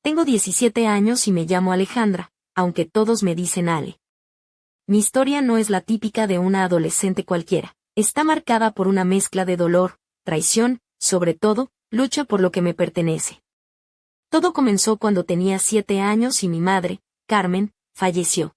Tengo 17 años y me llamo Alejandra, aunque todos me dicen Ale. Mi historia no es la típica de una adolescente cualquiera. Está marcada por una mezcla de dolor, traición, sobre todo, lucha por lo que me pertenece. Todo comenzó cuando tenía 7 años y mi madre, Carmen, falleció.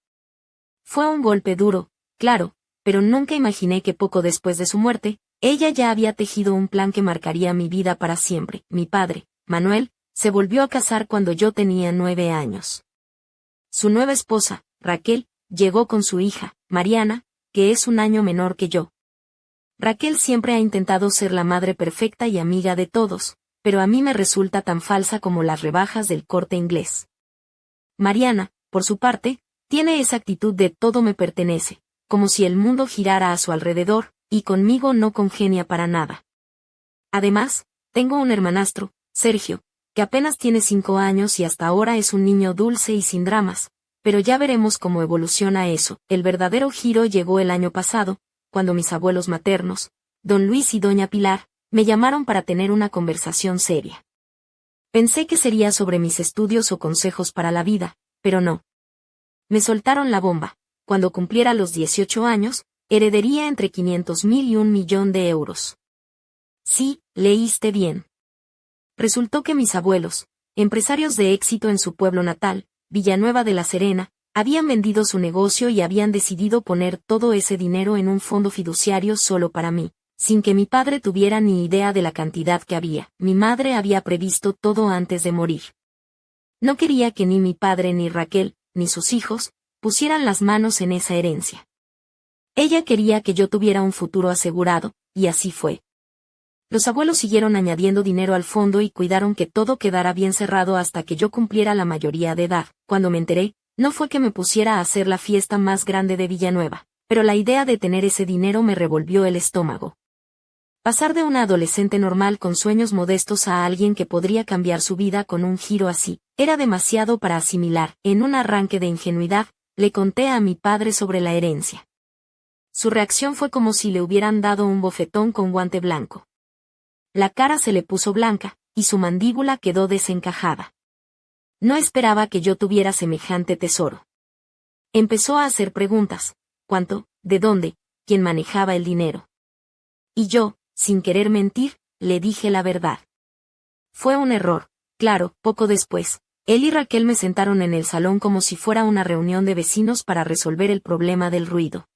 Fue un golpe duro, claro, pero nunca imaginé que poco después de su muerte, ella ya había tejido un plan que marcaría mi vida para siempre. Mi padre, Manuel, se volvió a casar cuando yo tenía 9 años. Su nueva esposa, Raquel, llegó con su hija, Mariana, que es un año menor que yo. Raquel siempre ha intentado ser la madre perfecta y amiga de todos, pero a mí me resulta tan falsa como las rebajas del Corte Inglés. Mariana, por su parte, tiene esa actitud de todo me pertenece, como si el mundo girara a su alrededor, y conmigo no congenia para nada. Además, tengo un hermanastro, Sergio, que apenas tiene 5 años y hasta ahora es un niño dulce y sin dramas, pero ya veremos cómo evoluciona eso. El verdadero giro llegó el año pasado, cuando mis abuelos maternos, don Luis y doña Pilar, me llamaron para tener una conversación seria. Pensé que sería sobre mis estudios o consejos para la vida, pero no. Me soltaron la bomba. Cuando cumpliera los 18 años, heredaría entre 500.000 y 1.000.000 de euros. Sí, leíste bien. Resultó que mis abuelos, empresarios de éxito en su pueblo natal, Villanueva de la Serena, habían vendido su negocio y habían decidido poner todo ese dinero en un fondo fiduciario solo para mí, sin que mi padre tuviera ni idea de la cantidad que había. Mi madre había previsto todo antes de morir. No quería que ni mi padre ni Raquel, ni sus hijos, pusieran las manos en esa herencia. Ella quería que yo tuviera un futuro asegurado, y así fue. Los abuelos siguieron añadiendo dinero al fondo y cuidaron que todo quedara bien cerrado hasta que yo cumpliera la mayoría de edad. Cuando me enteré, no fue que me pusiera a hacer la fiesta más grande de Villanueva, pero la idea de tener ese dinero me revolvió el estómago. Pasar de una adolescente normal con sueños modestos a alguien que podría cambiar su vida con un giro así, era demasiado para asimilar. En un arranque de ingenuidad, le conté a mi padre sobre la herencia. Su reacción fue como si le hubieran dado un bofetón con guante blanco. La cara se le puso blanca, y su mandíbula quedó desencajada. No esperaba que yo tuviera semejante tesoro. Empezó a hacer preguntas: ¿cuánto? ¿De dónde? ¿Quién manejaba el dinero? Y yo, sin querer mentir, le dije la verdad. Fue un error. Claro, poco después, él y Raquel me sentaron en el salón como si fuera una reunión de vecinos para resolver el problema del ruido.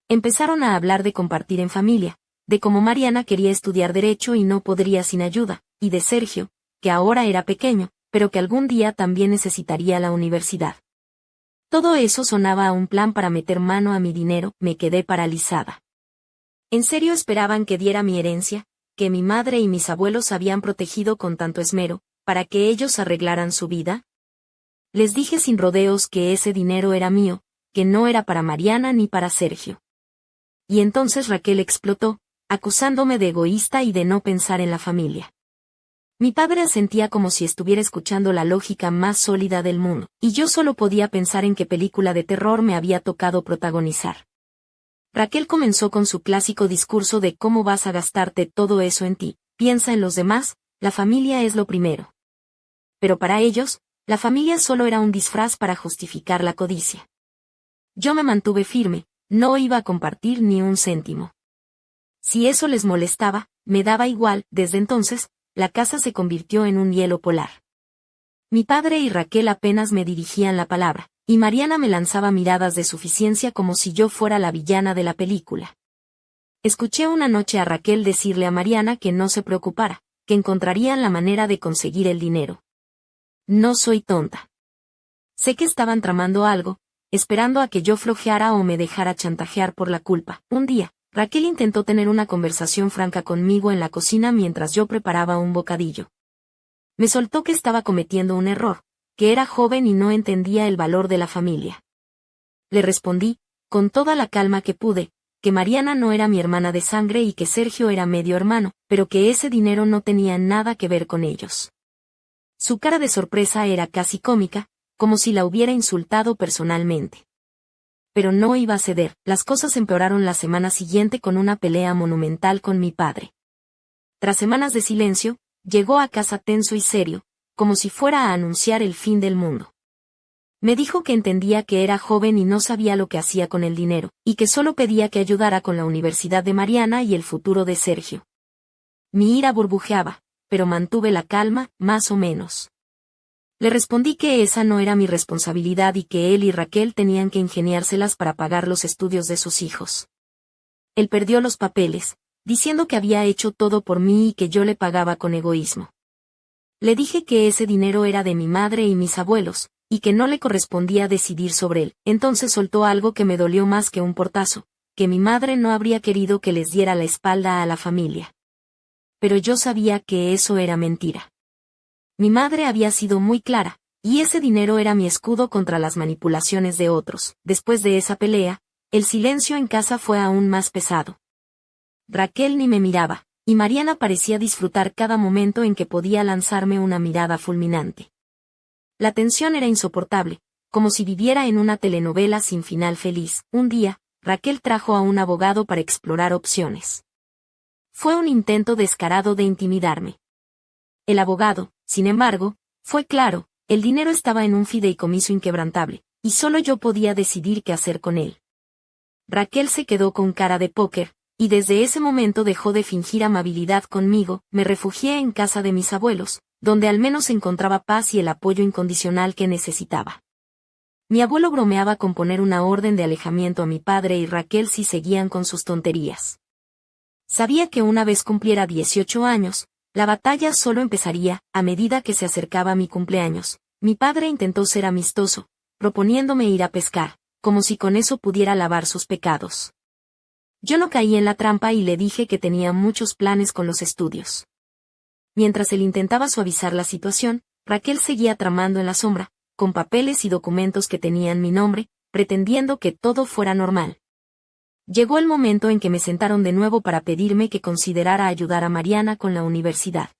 Empezaron a hablar de compartir en familia, de cómo Mariana quería estudiar Derecho y no podría sin ayuda, y de Sergio, que ahora era pequeño, pero que algún día también necesitaría la universidad. Todo eso sonaba a un plan para meter mano a mi dinero. Me quedé paralizada. ¿En serio esperaban que diera mi herencia, que mi madre y mis abuelos habían protegido con tanto esmero, para que ellos arreglaran su vida? Les dije sin rodeos que ese dinero era mío, que no era para Mariana ni para Sergio. Y entonces Raquel explotó, acusándome de egoísta y de no pensar en la familia. Mi padre asentía como si estuviera escuchando la lógica más sólida del mundo, y yo solo podía pensar en qué película de terror me había tocado protagonizar. Raquel comenzó con su clásico discurso de cómo vas a gastarte todo eso en ti, piensa en los demás, la familia es lo primero. Pero para ellos, la familia solo era un disfraz para justificar la codicia. Yo me mantuve firme, no iba a compartir ni un céntimo. Si eso les molestaba, me daba igual. Desde entonces, la casa se convirtió en un hielo polar. Mi padre y Raquel apenas me dirigían la palabra, y Mariana me lanzaba miradas de suficiencia como si yo fuera la villana de la película. Escuché una noche a Raquel decirle a Mariana que no se preocupara, que encontrarían la manera de conseguir el dinero. No soy tonta. Sé que estaban tramando algo, esperando a que yo flojeara o me dejara chantajear por la culpa. Un día, Raquel intentó tener una conversación franca conmigo en la cocina mientras yo preparaba un bocadillo. Me soltó que estaba cometiendo un error, que era joven y no entendía el valor de la familia. Le respondí, con toda la calma que pude, que Mariana no era mi hermana de sangre y que Sergio era medio hermano, pero que ese dinero no tenía nada que ver con ellos. Su cara de sorpresa era casi cómica, como si la hubiera insultado personalmente. Pero no iba a ceder. Las cosas empeoraron la semana siguiente con una pelea monumental con mi padre. Tras semanas de silencio, llegó a casa tenso y serio, como si fuera a anunciar el fin del mundo. Me dijo que entendía que era joven y no sabía lo que hacía con el dinero, y que solo pedía que ayudara con la universidad de Mariana y el futuro de Sergio. Mi ira burbujeaba, pero mantuve la calma, más o menos. Le respondí que esa no era mi responsabilidad y que él y Raquel tenían que ingeniárselas para pagar los estudios de sus hijos. Él perdió los papeles, diciendo que había hecho todo por mí y que yo le pagaba con egoísmo. Le dije que ese dinero era de mi madre y mis abuelos, y que no le correspondía decidir sobre él. Entonces soltó algo que me dolió más que un portazo, que mi madre no habría querido que les diera la espalda a la familia. Pero yo sabía que eso era mentira. Mi madre había sido muy clara, y ese dinero era mi escudo contra las manipulaciones de otros. Después de esa pelea, el silencio en casa fue aún más pesado. Raquel ni me miraba, y Mariana parecía disfrutar cada momento en que podía lanzarme una mirada fulminante. La tensión era insoportable, como si viviera en una telenovela sin final feliz. Un día, Raquel trajo a un abogado para explorar opciones. Fue un intento descarado de intimidarme. El abogado, sin embargo, fue claro, el dinero estaba en un fideicomiso inquebrantable, y solo yo podía decidir qué hacer con él. Raquel se quedó con cara de póker, y desde ese momento dejó de fingir amabilidad conmigo. Me refugié en casa de mis abuelos, donde al menos encontraba paz y el apoyo incondicional que necesitaba. Mi abuelo bromeaba con poner una orden de alejamiento a mi padre y Raquel si seguían con sus tonterías. Sabía que una vez cumpliera 18 años, la batalla solo empezaría. A medida que se acercaba mi cumpleaños, mi padre intentó ser amistoso, proponiéndome ir a pescar, como si con eso pudiera lavar sus pecados. Yo no caí en la trampa y le dije que tenía muchos planes con los estudios. Mientras él intentaba suavizar la situación, Raquel seguía tramando en la sombra, con papeles y documentos que tenían mi nombre, pretendiendo que todo fuera normal. Llegó el momento en que me sentaron de nuevo para pedirme que considerara ayudar a Mariana con la universidad.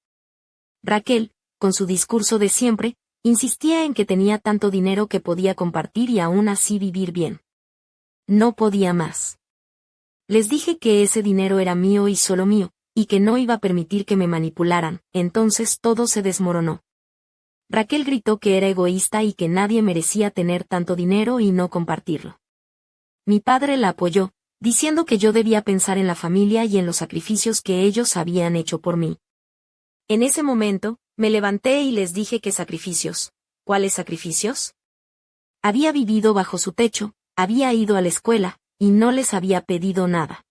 Raquel, con su discurso de siempre, insistía en que tenía tanto dinero que podía compartir y aún así vivir bien. No podía más. Les dije que ese dinero era mío y solo mío, y que no iba a permitir que me manipularan. Entonces todo se desmoronó. Raquel gritó que era egoísta y que nadie merecía tener tanto dinero y no compartirlo. Mi padre la apoyó, diciendo que yo debía pensar en la familia y en los sacrificios que ellos habían hecho por mí. En ese momento, me levanté y les dije que sacrificios. ¿Cuáles sacrificios? Había vivido bajo su techo, había ido a la escuela, y no les había pedido nada.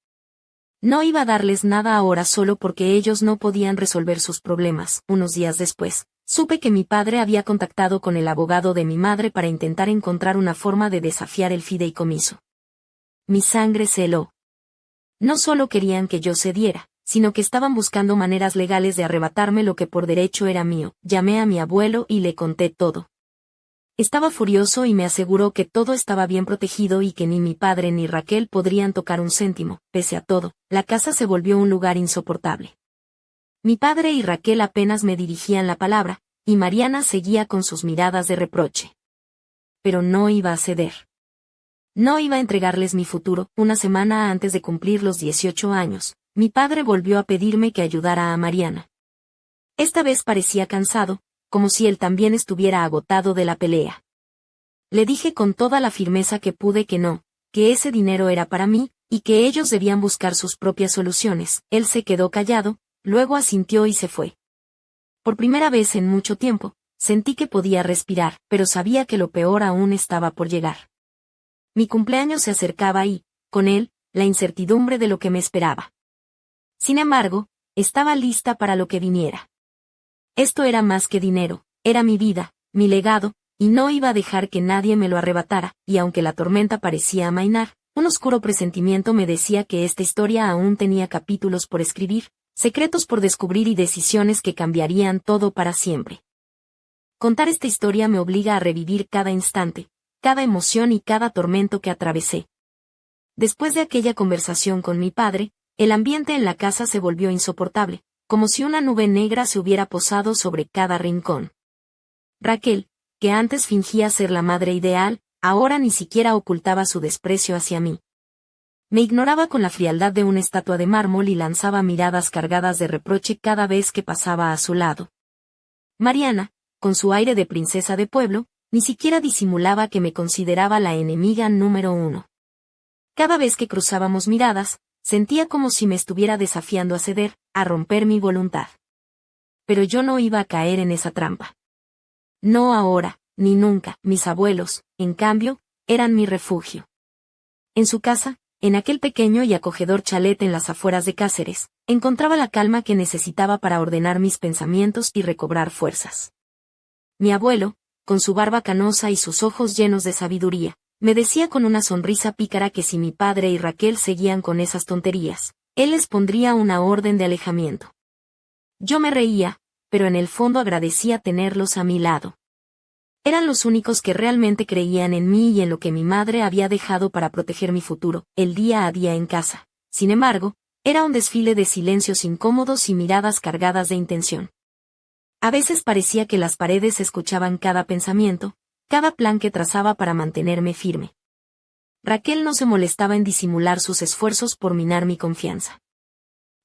No iba a darles nada ahora solo porque ellos no podían resolver sus problemas. Unos días después, supe que mi padre había contactado con el abogado de mi madre para intentar encontrar una forma de desafiar el fideicomiso. Mi sangre se heló. No solo querían que yo cediera, sino que estaban buscando maneras legales de arrebatarme lo que por derecho era mío. Llamé a mi abuelo y le conté todo. Estaba furioso y me aseguró que todo estaba bien protegido y que ni mi padre ni Raquel podrían tocar un céntimo. Pese a todo, la casa se volvió un lugar insoportable. Mi padre y Raquel apenas me dirigían la palabra, y Mariana seguía con sus miradas de reproche. Pero no iba a ceder. No iba a entregarles mi futuro. Una semana antes de cumplir los 18 años, mi padre volvió a pedirme que ayudara a Mariana. Esta vez parecía cansado, como si él también estuviera agotado de la pelea. Le dije con toda la firmeza que pude que no, que ese dinero era para mí, y que ellos debían buscar sus propias soluciones. Él se quedó callado, luego asintió y se fue. Por primera vez en mucho tiempo, sentí que podía respirar, pero sabía que lo peor aún estaba por llegar. Mi cumpleaños se acercaba y, con él, la incertidumbre de lo que me esperaba. Sin embargo, estaba lista para lo que viniera. Esto era más que dinero, era mi vida, mi legado, y no iba a dejar que nadie me lo arrebatara, y aunque la tormenta parecía amainar, un oscuro presentimiento me decía que esta historia aún tenía capítulos por escribir, secretos por descubrir y decisiones que cambiarían todo para siempre. Contar esta historia me obliga a revivir cada instante, cada emoción y cada tormento que atravesé. Después de aquella conversación con mi padre, el ambiente en la casa se volvió insoportable, como si una nube negra se hubiera posado sobre cada rincón. Raquel, que antes fingía ser la madre ideal, ahora ni siquiera ocultaba su desprecio hacia mí. Me ignoraba con la frialdad de una estatua de mármol y lanzaba miradas cargadas de reproche cada vez que pasaba a su lado. Mariana, con su aire de princesa de pueblo, ni siquiera disimulaba que me consideraba la enemiga número 1. Cada vez que cruzábamos miradas, sentía como si me estuviera desafiando a ceder, a romper mi voluntad. Pero yo no iba a caer en esa trampa. No ahora, ni nunca. Mis abuelos, en cambio, eran mi refugio. En su casa, en aquel pequeño y acogedor chalet en las afueras de Cáceres, encontraba la calma que necesitaba para ordenar mis pensamientos y recobrar fuerzas. Mi abuelo, con su barba canosa y sus ojos llenos de sabiduría, me decía con una sonrisa pícara que si mi padre y Raquel seguían con esas tonterías, él les pondría una orden de alejamiento. Yo me reía, pero en el fondo agradecía tenerlos a mi lado. Eran los únicos que realmente creían en mí y en lo que mi madre había dejado para proteger mi futuro, el día a día en casa. Sin embargo, era un desfile de silencios incómodos y miradas cargadas de intención. A veces parecía que las paredes escuchaban cada pensamiento, cada plan que trazaba para mantenerme firme. Raquel no se molestaba en disimular sus esfuerzos por minar mi confianza.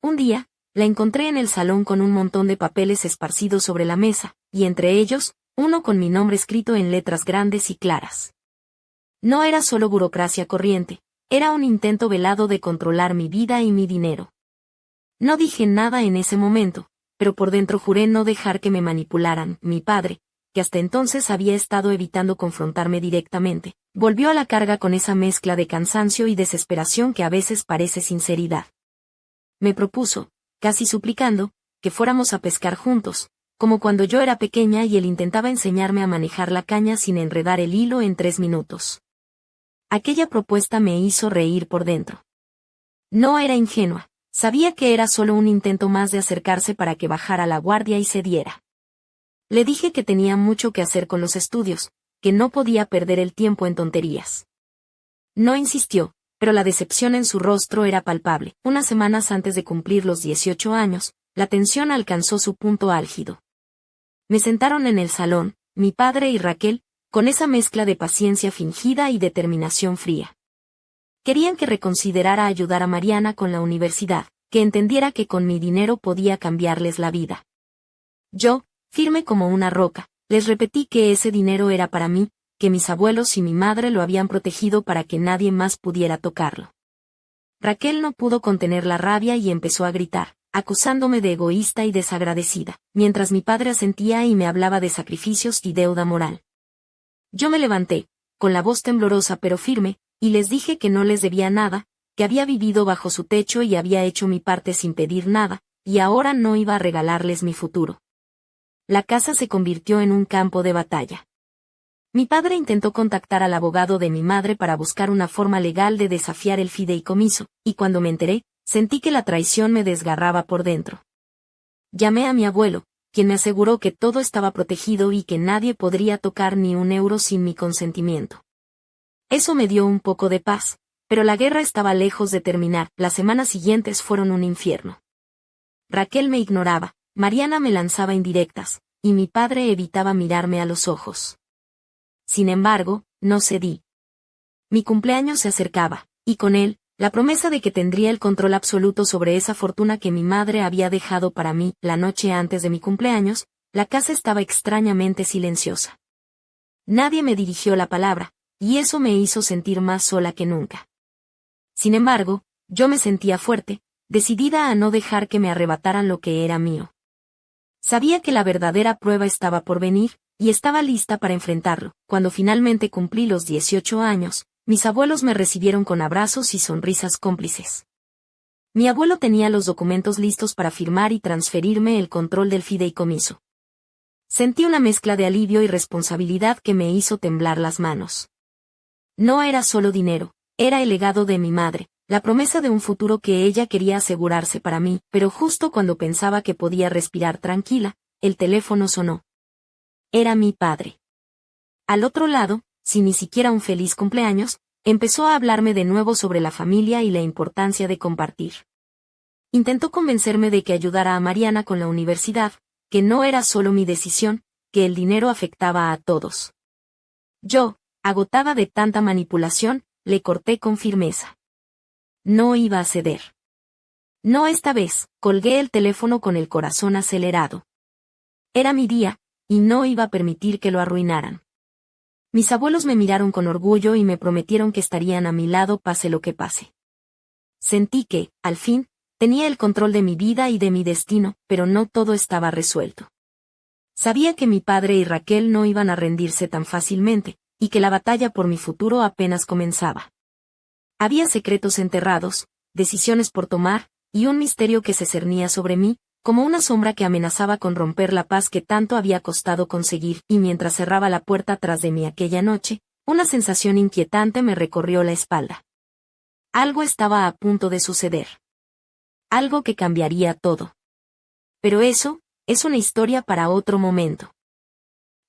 Un día, la encontré en el salón con un montón de papeles esparcidos sobre la mesa, y entre ellos, uno con mi nombre escrito en letras grandes y claras. No era solo burocracia corriente, era un intento velado de controlar mi vida y mi dinero. No dije nada en ese momento, pero por dentro juré no dejar que me manipularan. Mi padre, que hasta entonces había estado evitando confrontarme directamente, volvió a la carga con esa mezcla de cansancio y desesperación que a veces parece sinceridad. Me propuso, casi suplicando, que fuéramos a pescar juntos, como cuando yo era pequeña y él intentaba enseñarme a manejar la caña sin enredar el hilo en 3 minutos. Aquella propuesta me hizo reír por dentro. No era ingenua, sabía que era solo un intento más de acercarse para que bajara la guardia y cediera. Le dije que tenía mucho que hacer con los estudios, que no podía perder el tiempo en tonterías. No insistió, pero la decepción en su rostro era palpable. Unas semanas antes de cumplir los 18 años, la tensión alcanzó su punto álgido. Me sentaron en el salón, mi padre y Raquel, con esa mezcla de paciencia fingida y determinación fría. Querían que reconsiderara ayudar a Mariana con la universidad, que entendiera que con mi dinero podía cambiarles la vida. Yo, firme como una roca, les repetí que ese dinero era para mí, que mis abuelos y mi madre lo habían protegido para que nadie más pudiera tocarlo. Raquel no pudo contener la rabia y empezó a gritar, acusándome de egoísta y desagradecida, mientras mi padre asentía y me hablaba de sacrificios y deuda moral. Yo me levanté, con la voz temblorosa pero firme, y les dije que no les debía nada, que había vivido bajo su techo y había hecho mi parte sin pedir nada, y ahora no iba a regalarles mi futuro. La casa se convirtió en un campo de batalla. Mi padre intentó contactar al abogado de mi madre para buscar una forma legal de desafiar el fideicomiso, y cuando me enteré, sentí que la traición me desgarraba por dentro. Llamé a mi abuelo, quien me aseguró que todo estaba protegido y que nadie podría tocar ni un euro sin mi consentimiento. Eso me dio un poco de paz, pero la guerra estaba lejos de terminar. Las semanas siguientes fueron un infierno. Raquel me ignoraba, Mariana me lanzaba indirectas, y mi padre evitaba mirarme a los ojos. Sin embargo, no cedí. Mi cumpleaños se acercaba, y con él, la promesa de que tendría el control absoluto sobre esa fortuna que mi madre había dejado para mí. La noche antes de mi cumpleaños, la casa estaba extrañamente silenciosa. Nadie me dirigió la palabra, y eso me hizo sentir más sola que nunca. Sin embargo, yo me sentía fuerte, decidida a no dejar que me arrebataran lo que era mío. Sabía que la verdadera prueba estaba por venir, y estaba lista para enfrentarlo. Cuando finalmente cumplí los 18 años, mis abuelos me recibieron con abrazos y sonrisas cómplices. Mi abuelo tenía los documentos listos para firmar y transferirme el control del fideicomiso. Sentí una mezcla de alivio y responsabilidad que me hizo temblar las manos. No era solo dinero, era el legado de mi madre, la promesa de un futuro que ella quería asegurarse para mí, pero justo cuando pensaba que podía respirar tranquila, el teléfono sonó. Era mi padre. Al otro lado, sin ni siquiera un feliz cumpleaños, empezó a hablarme de nuevo sobre la familia y la importancia de compartir. Intentó convencerme de que ayudara a Mariana con la universidad, que no era solo mi decisión, que el dinero afectaba a todos. Yo, agotada de tanta manipulación, le corté con firmeza. No iba a ceder. No esta vez, colgué el teléfono con el corazón acelerado. Era mi día, y no iba a permitir que lo arruinaran. Mis abuelos me miraron con orgullo y me prometieron que estarían a mi lado pase lo que pase. Sentí que, al fin, tenía el control de mi vida y de mi destino, pero no todo estaba resuelto. Sabía que mi padre y Raquel no iban a rendirse tan fácilmente, y que la batalla por mi futuro apenas comenzaba. Había secretos enterrados, decisiones por tomar, y un misterio que se cernía sobre mí, como una sombra que amenazaba con romper la paz que tanto había costado conseguir, y mientras cerraba la puerta tras de mí aquella noche, una sensación inquietante me recorrió la espalda. Algo estaba a punto de suceder. Algo que cambiaría todo. Pero eso, es una historia para otro momento.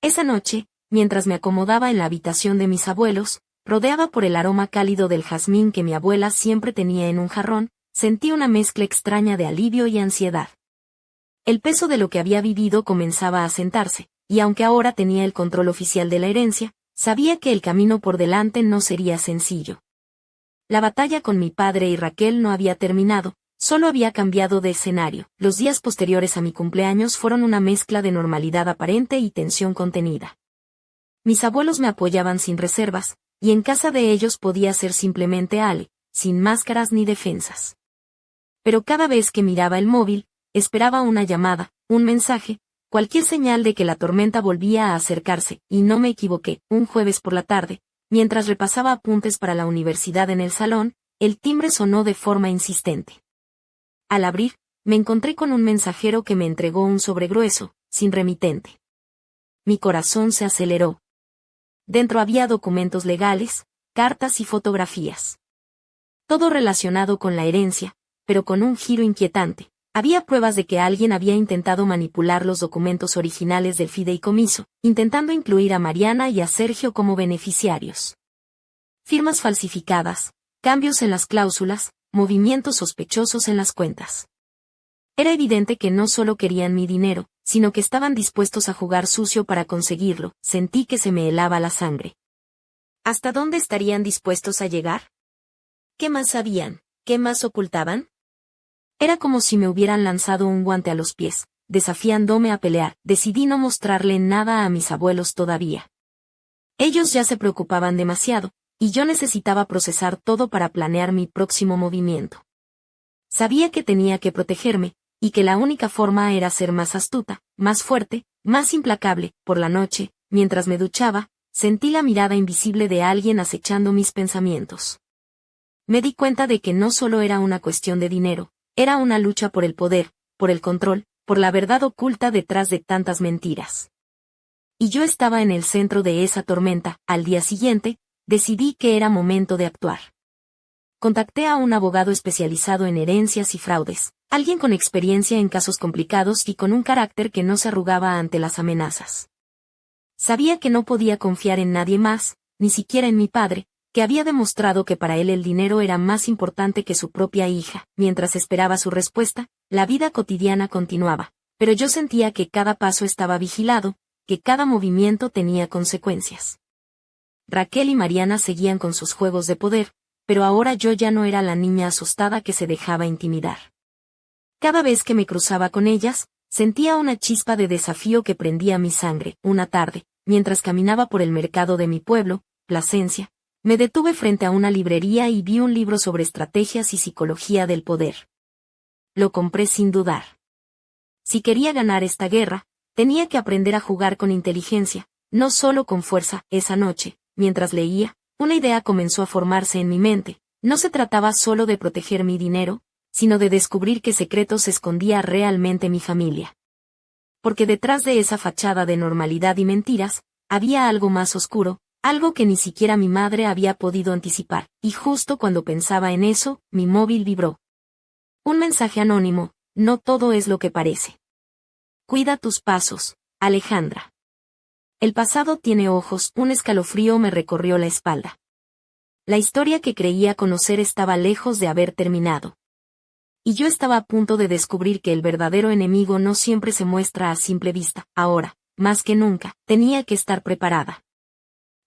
Esa noche, mientras me acomodaba en la habitación de mis abuelos, rodeada por el aroma cálido del jazmín que mi abuela siempre tenía en un jarrón, sentí una mezcla extraña de alivio y ansiedad. El peso de lo que había vivido comenzaba a sentarse, y aunque ahora tenía el control oficial de la herencia, sabía que el camino por delante no sería sencillo. La batalla con mi padre y Raquel no había terminado, solo había cambiado de escenario. Los días posteriores a mi cumpleaños fueron una mezcla de normalidad aparente y tensión contenida. Mis abuelos me apoyaban sin reservas, y en casa de ellos podía ser simplemente Ale, sin máscaras ni defensas. Pero cada vez que miraba el móvil, esperaba una llamada, un mensaje, cualquier señal de que la tormenta volvía a acercarse, y no me equivoqué. Un jueves por la tarde, mientras repasaba apuntes para la universidad en el salón, el timbre sonó de forma insistente. Al abrir, me encontré con un mensajero que me entregó un sobre grueso, sin remitente. Mi corazón se aceleró. Dentro había documentos legales, cartas y fotografías. Todo relacionado con la herencia, pero con un giro inquietante. Había pruebas de que alguien había intentado manipular los documentos originales del fideicomiso, intentando incluir a Mariana y a Sergio como beneficiarios. Firmas falsificadas, cambios en las cláusulas, movimientos sospechosos en las cuentas. Era evidente que no solo querían mi dinero, sino que estaban dispuestos a jugar sucio para conseguirlo. Sentí que se me helaba la sangre. ¿Hasta dónde estarían dispuestos a llegar? ¿Qué más sabían? ¿Qué más ocultaban? Era como si me hubieran lanzado un guante a los pies, desafiándome a pelear. Decidí no mostrarle nada a mis abuelos todavía. Ellos ya se preocupaban demasiado, y yo necesitaba procesar todo para planear mi próximo movimiento. Sabía que tenía que protegerme, y que la única forma era ser más astuta, más fuerte, más implacable. Por la noche, mientras me duchaba, sentí la mirada invisible de alguien acechando mis pensamientos. Me di cuenta de que no solo era una cuestión de dinero, era una lucha por el poder, por el control, por la verdad oculta detrás de tantas mentiras. Y yo estaba en el centro de esa tormenta. Al día siguiente, decidí que era momento de actuar. Contacté a un abogado especializado en herencias y fraudes, alguien con experiencia en casos complicados y con un carácter que no se arrugaba ante las amenazas. Sabía que no podía confiar en nadie más, ni siquiera en mi padre, que había demostrado que para él el dinero era más importante que su propia hija. Mientras esperaba su respuesta, la vida cotidiana continuaba, pero yo sentía que cada paso estaba vigilado, que cada movimiento tenía consecuencias. Raquel y Mariana seguían con sus juegos de poder, pero ahora yo ya no era la niña asustada que se dejaba intimidar. Cada vez que me cruzaba con ellas, sentía una chispa de desafío que prendía mi sangre. Una tarde, mientras caminaba por el mercado de mi pueblo, Plasencia, me detuve frente a una librería y vi un libro sobre estrategias y psicología del poder. Lo compré sin dudar. Si quería ganar esta guerra, tenía que aprender a jugar con inteligencia, no solo con fuerza. Esa noche, mientras leía, una idea comenzó a formarse en mi mente. No se trataba solo de proteger mi dinero, sino de descubrir qué secretos escondía realmente mi familia. Porque detrás de esa fachada de normalidad y mentiras, había algo más oscuro, algo que ni siquiera mi madre había podido anticipar, y justo cuando pensaba en eso, mi móvil vibró. Un mensaje anónimo: no todo es lo que parece. Cuida tus pasos, Alejandra. El pasado tiene ojos. Un escalofrío me recorrió la espalda. La historia que creía conocer estaba lejos de haber terminado. Y yo estaba a punto de descubrir que el verdadero enemigo no siempre se muestra a simple vista. Ahora, más que nunca, tenía que estar preparada.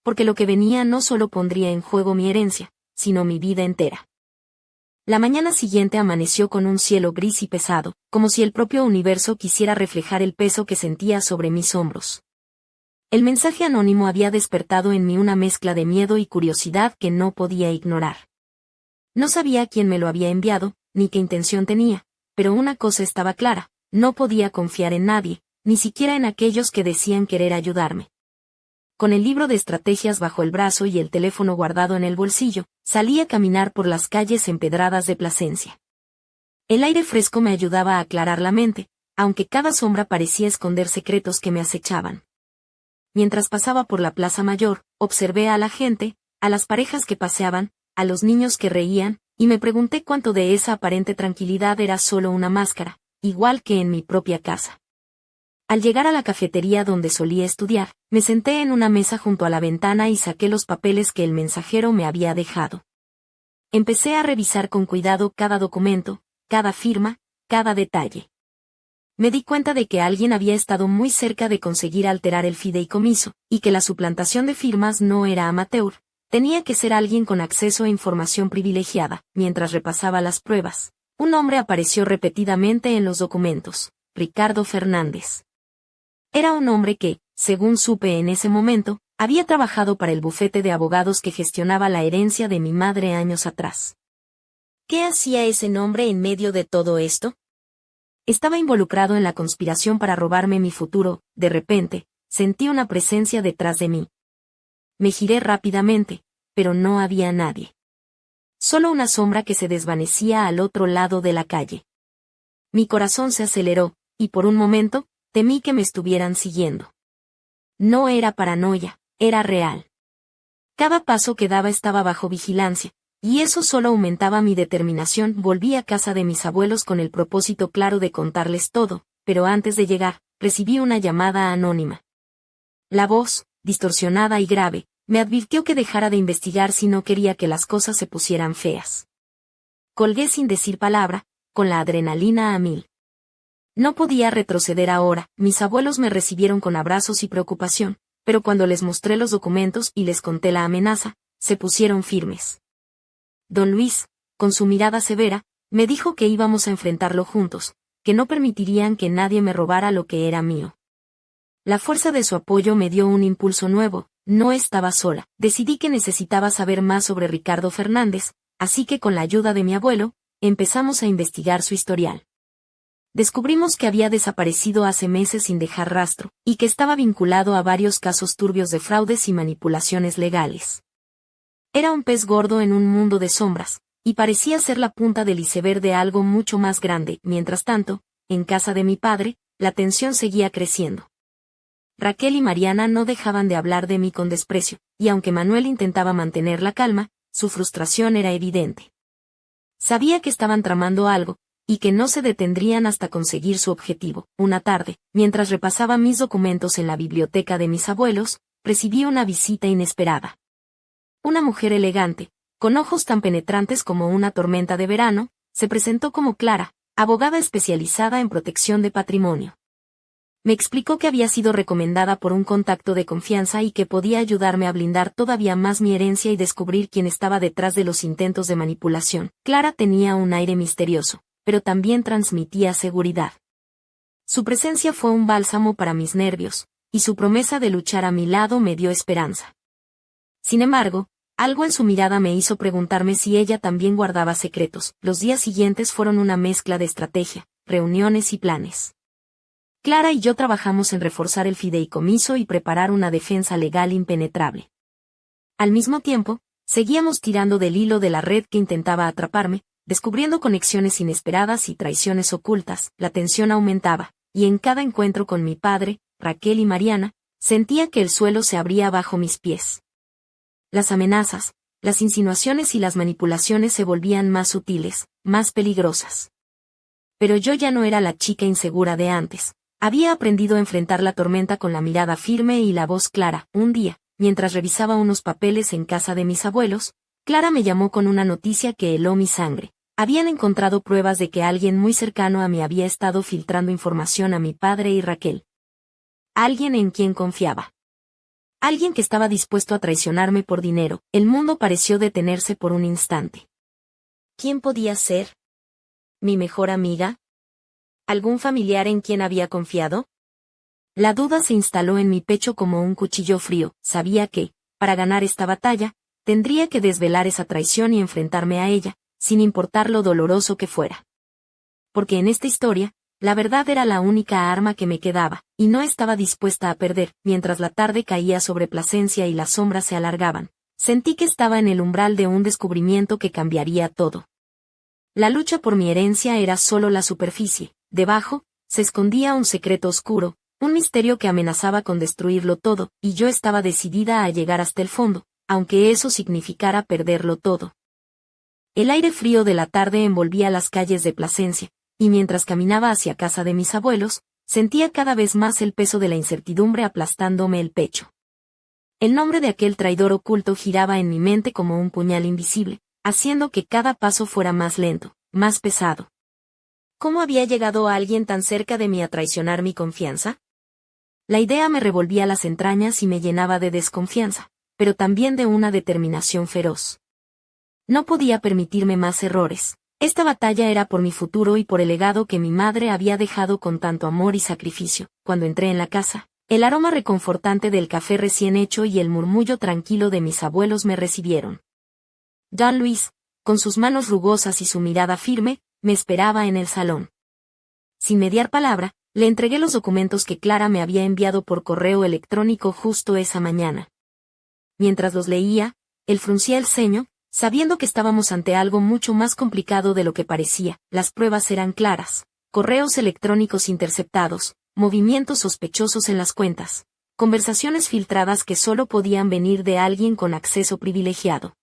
Porque lo que venía no solo pondría en juego mi herencia, sino mi vida entera. La mañana siguiente amaneció con un cielo gris y pesado, como si el propio universo quisiera reflejar el peso que sentía sobre mis hombros. El mensaje anónimo había despertado en mí una mezcla de miedo y curiosidad que no podía ignorar. No sabía quién me lo había enviado, ni qué intención tenía, pero una cosa estaba clara, no podía confiar en nadie, ni siquiera en aquellos que decían querer ayudarme. Con el libro de estrategias bajo el brazo y el teléfono guardado en el bolsillo, salí a caminar por las calles empedradas de Plasencia. El aire fresco me ayudaba a aclarar la mente, aunque cada sombra parecía esconder secretos que me acechaban. Mientras pasaba por la Plaza Mayor, observé a la gente, a las parejas que paseaban, a los niños que reían, y me pregunté cuánto de esa aparente tranquilidad era solo una máscara, igual que en mi propia casa. Al llegar a la cafetería donde solía estudiar, me senté en una mesa junto a la ventana y saqué los papeles que el mensajero me había dejado. Empecé a revisar con cuidado cada documento, cada firma, cada detalle. Me di cuenta de que alguien había estado muy cerca de conseguir alterar el fideicomiso, y que la suplantación de firmas no era amateur, tenía que ser alguien con acceso a información privilegiada. Mientras repasaba las pruebas, un nombre apareció repetidamente en los documentos: Ricardo Fernández. Era un hombre que, según supe en ese momento, había trabajado para el bufete de abogados que gestionaba la herencia de mi madre años atrás. ¿Qué hacía ese nombre en medio de todo esto? Estaba involucrado en la conspiración para robarme mi futuro. De repente, sentí una presencia detrás de mí. Me giré rápidamente, pero no había nadie. Solo una sombra que se desvanecía al otro lado de la calle. Mi corazón se aceleró, y por un momento, temí que me estuvieran siguiendo. No era paranoia, era real. Cada paso que daba estaba bajo vigilancia, y eso solo aumentaba mi determinación. Volví a casa de mis abuelos con el propósito claro de contarles todo, pero antes de llegar, recibí una llamada anónima. La voz, distorsionada y grave, me advirtió que dejara de investigar si no quería que las cosas se pusieran feas. Colgué sin decir palabra, con la adrenalina a mil. No podía retroceder ahora. Mis abuelos me recibieron con abrazos y preocupación, pero cuando les mostré los documentos y les conté la amenaza, se pusieron firmes. Don Luis, con su mirada severa, me dijo que íbamos a enfrentarlo juntos, que no permitirían que nadie me robara lo que era mío. La fuerza de su apoyo me dio un impulso nuevo. No estaba sola. Decidí que necesitaba saber más sobre Ricardo Fernández, así que con la ayuda de mi abuelo, empezamos a investigar su historial. Descubrimos que había desaparecido hace meses sin dejar rastro, y que estaba vinculado a varios casos turbios de fraudes y manipulaciones legales. Era un pez gordo en un mundo de sombras, y parecía ser la punta del iceberg de algo mucho más grande. Mientras tanto, en casa de mi padre, la tensión seguía creciendo. Raquel y Mariana no dejaban de hablar de mí con desprecio, y aunque Manuel intentaba mantener la calma, su frustración era evidente. Sabía que estaban tramando algo, y que no se detendrían hasta conseguir su objetivo. Una tarde, mientras repasaba mis documentos en la biblioteca de mis abuelos, recibí una visita inesperada. Una mujer elegante, con ojos tan penetrantes como una tormenta de verano, se presentó como Clara, abogada especializada en protección de patrimonio. Me explicó que había sido recomendada por un contacto de confianza y que podía ayudarme a blindar todavía más mi herencia y descubrir quién estaba detrás de los intentos de manipulación. Clara tenía un aire misterioso, pero también transmitía seguridad. Su presencia fue un bálsamo para mis nervios, y su promesa de luchar a mi lado me dio esperanza. Sin embargo, algo en su mirada me hizo preguntarme si ella también guardaba secretos. Los días siguientes fueron una mezcla de estrategia, reuniones y planes. Clara y yo trabajamos en reforzar el fideicomiso y preparar una defensa legal impenetrable. Al mismo tiempo, seguíamos tirando del hilo de la red que intentaba atraparme, descubriendo conexiones inesperadas y traiciones ocultas. La tensión aumentaba, y en cada encuentro con mi padre, Raquel y Mariana, sentía que el suelo se abría bajo mis pies. Las amenazas, las insinuaciones y las manipulaciones se volvían más sutiles, más peligrosas. Pero yo ya no era la chica insegura de antes. Había aprendido a enfrentar la tormenta con la mirada firme y la voz clara. Un día, mientras revisaba unos papeles en casa de mis abuelos, Clara me llamó con una noticia que heló mi sangre. Habían encontrado pruebas de que alguien muy cercano a mí había estado filtrando información a mi padre y Raquel. Alguien en quien confiaba. Alguien que estaba dispuesto a traicionarme por dinero. El mundo pareció detenerse por un instante. ¿Quién podía ser? ¿Mi mejor amiga? ¿Algún familiar en quien había confiado? La duda se instaló en mi pecho como un cuchillo frío. Sabía que, para ganar esta batalla, tendría que desvelar esa traición y enfrentarme a ella, sin importar lo doloroso que fuera. Porque en esta historia, la verdad era la única arma que me quedaba, y no estaba dispuesta a perder. Mientras la tarde caía sobre Plasencia y las sombras se alargaban, sentí que estaba en el umbral de un descubrimiento que cambiaría todo. La lucha por mi herencia era solo la superficie. Debajo, se escondía un secreto oscuro, un misterio que amenazaba con destruirlo todo, y yo estaba decidida a llegar hasta el fondo, aunque eso significara perderlo todo. El aire frío de la tarde envolvía las calles de Plasencia, y mientras caminaba hacia casa de mis abuelos, sentía cada vez más el peso de la incertidumbre aplastándome el pecho. El nombre de aquel traidor oculto giraba en mi mente como un puñal invisible, haciendo que cada paso fuera más lento, más pesado. ¿Cómo había llegado alguien tan cerca de mí a traicionar mi confianza? La idea me revolvía las entrañas y me llenaba de desconfianza, pero también de una determinación feroz. No podía permitirme más errores. Esta batalla era por mi futuro y por el legado que mi madre había dejado con tanto amor y sacrificio. Cuando entré en la casa, el aroma reconfortante del café recién hecho y el murmullo tranquilo de mis abuelos me recibieron. Don Luis, con sus manos rugosas y su mirada firme, me esperaba en el salón. Sin mediar palabra, le entregué los documentos que Clara me había enviado por correo electrónico justo esa mañana. Mientras los leía, él fruncía el ceño, sabiendo que estábamos ante algo mucho más complicado de lo que parecía. Las pruebas eran claras: correos electrónicos interceptados, movimientos sospechosos en las cuentas, conversaciones filtradas que solo podían venir de alguien con acceso privilegiado.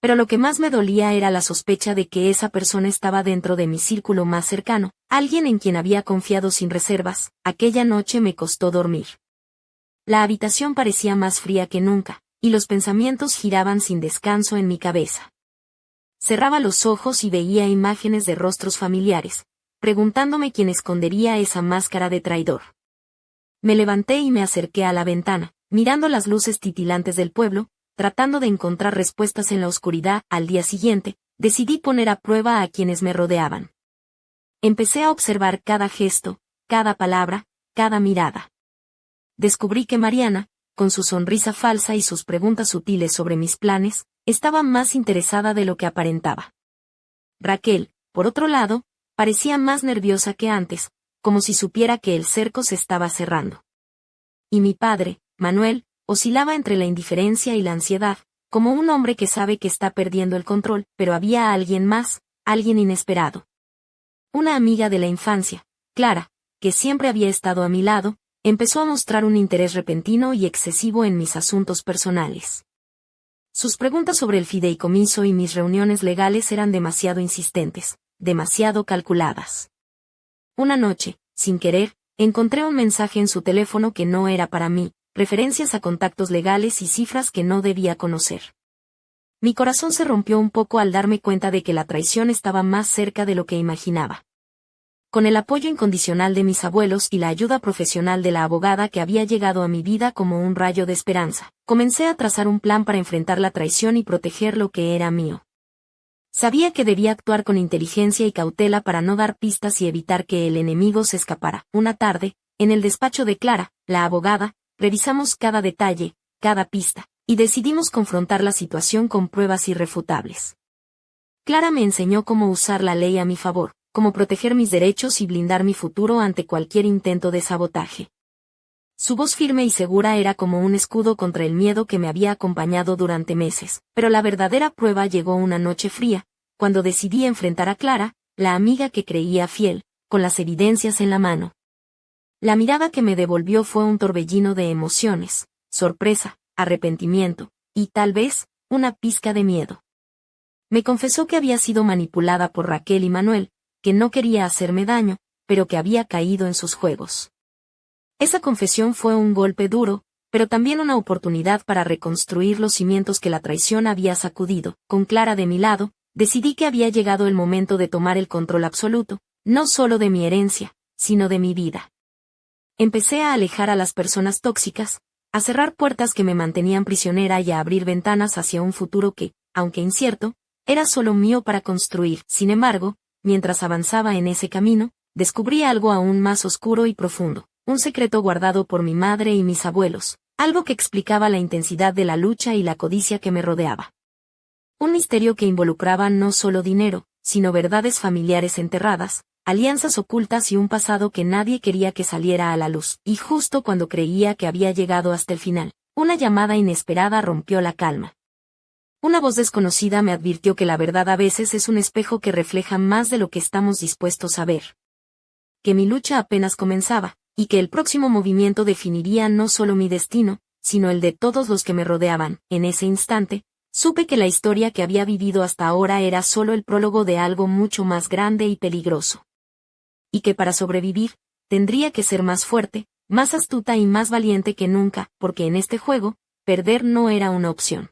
Pero lo que más me dolía era la sospecha de que esa persona estaba dentro de mi círculo más cercano, alguien en quien había confiado sin reservas. Aquella noche me costó dormir. La habitación parecía más fría que nunca, y los pensamientos giraban sin descanso en mi cabeza. Cerraba los ojos y veía imágenes de rostros familiares, preguntándome quién escondería esa máscara de traidor. Me levanté y me acerqué a la ventana, mirando las luces titilantes del pueblo, tratando de encontrar respuestas en la oscuridad. Al día siguiente, decidí poner a prueba a quienes me rodeaban. Empecé a observar cada gesto, cada palabra, cada mirada. Descubrí que Mariana, con su sonrisa falsa y sus preguntas sutiles sobre mis planes, estaba más interesada de lo que aparentaba. Raquel, por otro lado, parecía más nerviosa que antes, como si supiera que el cerco se estaba cerrando. Y mi padre, Manuel, oscilaba entre la indiferencia y la ansiedad, como un hombre que sabe que está perdiendo el control. Pero había alguien más, alguien inesperado. Una amiga de la infancia, Clara, que siempre había estado a mi lado, empezó a mostrar un interés repentino y excesivo en mis asuntos personales. Sus preguntas sobre el fideicomiso y mis reuniones legales eran demasiado insistentes, demasiado calculadas. Una noche, sin querer, encontré un mensaje en su teléfono que no era para mí, referencias a contactos legales y cifras que no debía conocer. Mi corazón se rompió un poco al darme cuenta de que la traición estaba más cerca de lo que imaginaba. Con el apoyo incondicional de mis abuelos y la ayuda profesional de la abogada que había llegado a mi vida como un rayo de esperanza, comencé a trazar un plan para enfrentar la traición y proteger lo que era mío. Sabía que debía actuar con inteligencia y cautela para no dar pistas y evitar que el enemigo se escapara. Una tarde, en el despacho de Clara, la abogada, revisamos cada detalle, cada pista, y decidimos confrontar la situación con pruebas irrefutables. Clara me enseñó cómo usar la ley a mi favor, cómo proteger mis derechos y blindar mi futuro ante cualquier intento de sabotaje. Su voz firme y segura era como un escudo contra el miedo que me había acompañado durante meses, pero la verdadera prueba llegó una noche fría, cuando decidí enfrentar a Clara, la amiga que creía fiel, con las evidencias en la mano. La mirada que me devolvió fue un torbellino de emociones, sorpresa, arrepentimiento, y tal vez, una pizca de miedo. Me confesó que había sido manipulada por Raquel y Manuel, que no quería hacerme daño, pero que había caído en sus juegos. Esa confesión fue un golpe duro, pero también una oportunidad para reconstruir los cimientos que la traición había sacudido. Con Clara de mi lado, decidí que había llegado el momento de tomar el control absoluto, no solo de mi herencia, sino de mi vida. Empecé a alejar a las personas tóxicas, a cerrar puertas que me mantenían prisionera y a abrir ventanas hacia un futuro que, aunque incierto, era solo mío para construir. Sin embargo, mientras avanzaba en ese camino, descubrí algo aún más oscuro y profundo, un secreto guardado por mi madre y mis abuelos, algo que explicaba la intensidad de la lucha y la codicia que me rodeaba. Un misterio que involucraba no solo dinero, sino verdades familiares enterradas, alianzas ocultas y un pasado que nadie quería que saliera a la luz. Y justo cuando creía que había llegado hasta el final, una llamada inesperada rompió la calma. Una voz desconocida me advirtió que la verdad a veces es un espejo que refleja más de lo que estamos dispuestos a ver. Que mi lucha apenas comenzaba, y que el próximo movimiento definiría no solo mi destino, sino el de todos los que me rodeaban. En ese instante, supe que la historia que había vivido hasta ahora era solo el prólogo de algo mucho más grande y peligroso. Y que para sobrevivir, tendría que ser más fuerte, más astuta y más valiente que nunca, porque en este juego, perder no era una opción.